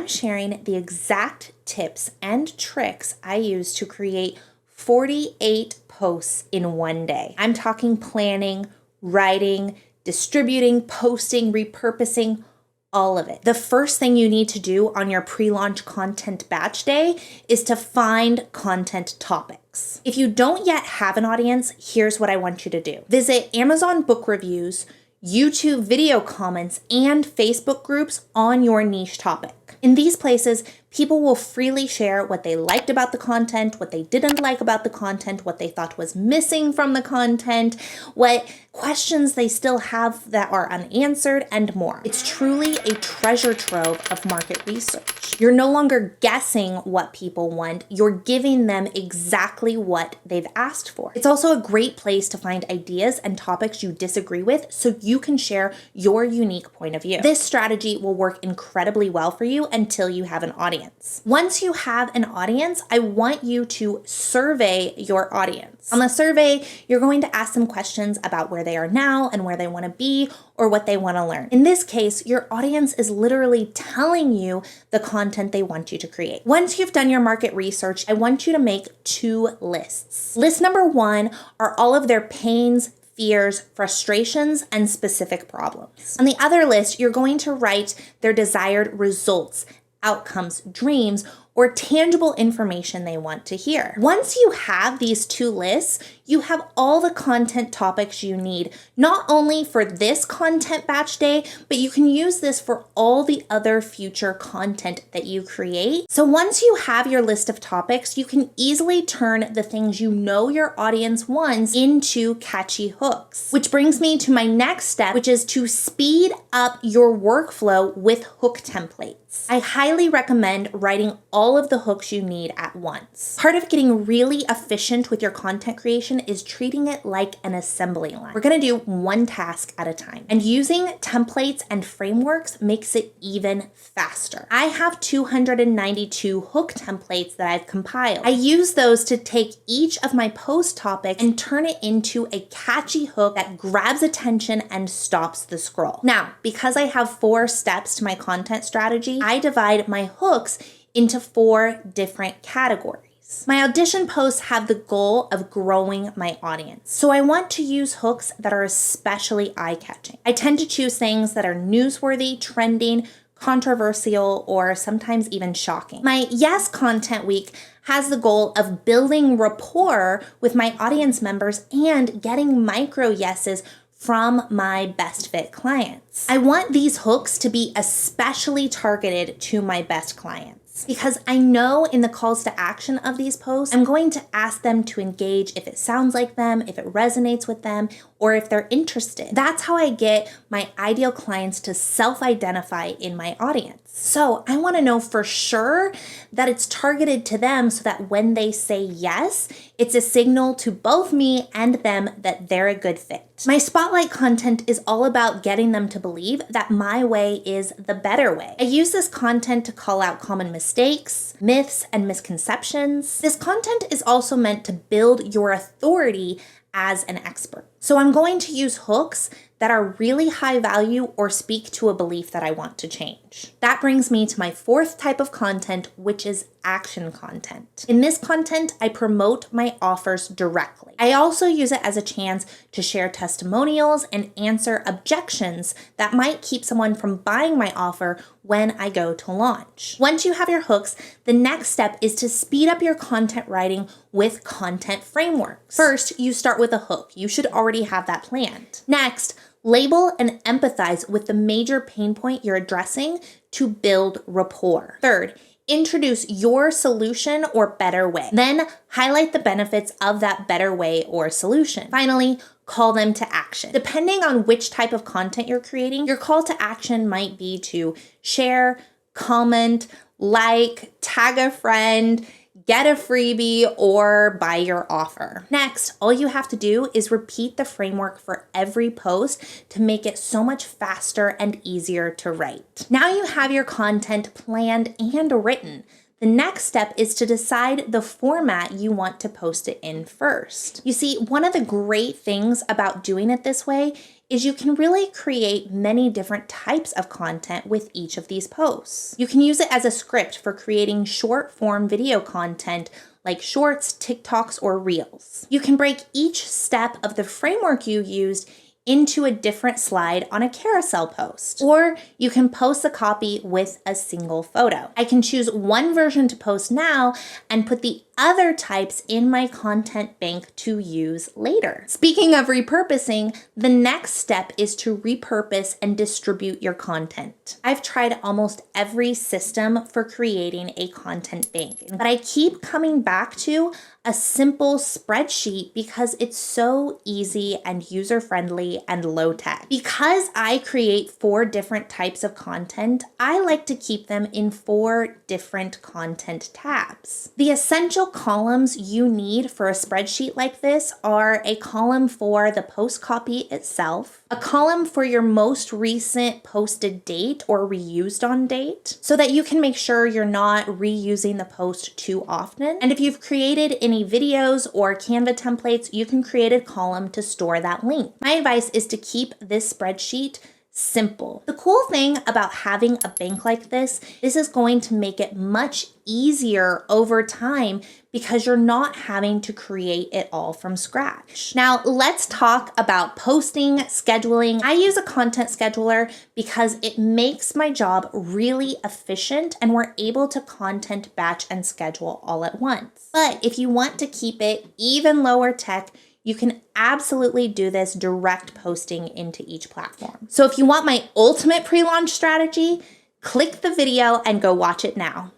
I'm sharing the exact tips and tricks I use to create 48 posts in one day. I'm talking planning, writing, distributing, posting, repurposing, all of it. The first thing you need to do on your pre-launch content batch day is to find content topics. If you don't yet have an audience, here's what I want you to do. Visit Amazon book reviews, YouTube video comments, and Facebook groups on your niche topic. In these places, people will freely share what they liked about the content, what they didn't like about the content, what they thought was missing from the content, what questions they still have that are unanswered, and more. It's truly a treasure trove of market research. You're no longer guessing what people want, you're giving them exactly what they've asked for. It's also a great place to find ideas and topics you disagree with so you can share your unique point of view. This strategy will work incredibly well for you until you have an audience. Once you have an audience, I want you to survey your audience. On the survey, you're going to ask them questions about where they are now and where they want to be or what they want to learn. In this case, your audience is literally telling you the content they want you to create. Once you've done your market research, I want you to make 2 lists. List number 1 are all of their pains, fears, frustrations, and specific problems. On the other list, you're going to write their desired results, outcomes, dreams, or tangible information they want to hear. Once you have these 2 lists, you have all the content topics you need, not only for this content batch day, but you can use this for all the other future content that you create. So once you have your list of topics, you can easily turn the things you know your audience wants into catchy hooks. Which brings me to my next step, which is to speed up your workflow with hook templates. I highly recommend writing all of the hooks you need at once. Part of getting really efficient with your content creation is treating it like an assembly line. We're gonna do one task at a time, and using templates and frameworks makes it even faster. I have 292 hook templates that I've compiled. I use those to take each of my post topics and turn it into a catchy hook that grabs attention and stops the scroll. Now, because I have 4 steps to my content strategy, I divide my hooks into 4 different categories. My audition posts have the goal of growing my audience, so I want to use hooks that are especially eye-catching. I tend to choose things that are newsworthy, trending, controversial, or sometimes even shocking. My Yes Content Week has the goal of building rapport with my audience members and getting micro yeses from my best fit clients. I want these hooks to be especially targeted to my best clients because I know in the calls to action of these posts, I'm going to ask them to engage if it sounds like them, if it resonates with them, or if they're interested. That's how I get my ideal clients to self-identify in my audience. So I want to know for sure that it's targeted to them so that when they say yes, it's a signal to both me and them that they're a good fit. My spotlight content is all about getting them to believe that my way is the better way. I use this content to call out common mistakes, myths, and misconceptions. This content is also meant to build your authority as an expert. So I'm going to use hooks that are really high value or speak to a belief that I want to change. That brings me to my 4th type of content, which is action content. In this content, I promote my offers directly. I also use it as a chance to share testimonials and answer objections that might keep someone from buying my offer when I go to launch. Once you have your hooks, the next step is to speed up your content writing with content frameworks. First, you start with a hook. You should already have that planned. Next, label and empathize with the major pain point you're addressing to build rapport. Third, introduce your solution or better way. Then highlight the benefits of that better way or solution. Finally, call them to action. Depending on which type of content you're creating, your call to action might be to share, comment, like, tag a friend, get a freebie, or buy your offer. Next, all you have to do is repeat the framework for every post to make it so much faster and easier to write. Now you have your content planned and written. The next step is to decide the format you want to post it in first. You see, one of the great things about doing it this way is you can really create many different types of content with each of these posts. You can use it as a script for creating short form video content like shorts, TikToks, or Reels. You can break each step of the framework you used into a different slide on a carousel post, or you can post the copy with a single photo. I can choose one version to post now and put the other types in my content bank to use later. Speaking of repurposing, the next step is to repurpose and distribute your content. I've tried almost every system for creating a content bank, but I keep coming back to a simple spreadsheet because it's so easy and user-friendly and low-tech. Because I create 4 different types of content, I like to keep them in 4 different content tabs. The essential columns you need for a spreadsheet like this are a column for the post copy itself, a column for your most recent posted date or reused on date, so that you can make sure you're not reusing the post too often. And if you've created any videos or Canva templates, you can create a column to store that link. My advice is to keep this spreadsheet simple. The cool thing about having a bank like this is going to make it much easier over time because you're not having to create it all from scratch. Now, let's talk about posting, scheduling. I use a content scheduler because it makes my job really efficient and we're able to content batch and schedule all at once. But if you want to keep it even lower tech, you can absolutely do this direct posting into each platform. So if you want my ultimate pre-launch strategy, click the video and go watch it now.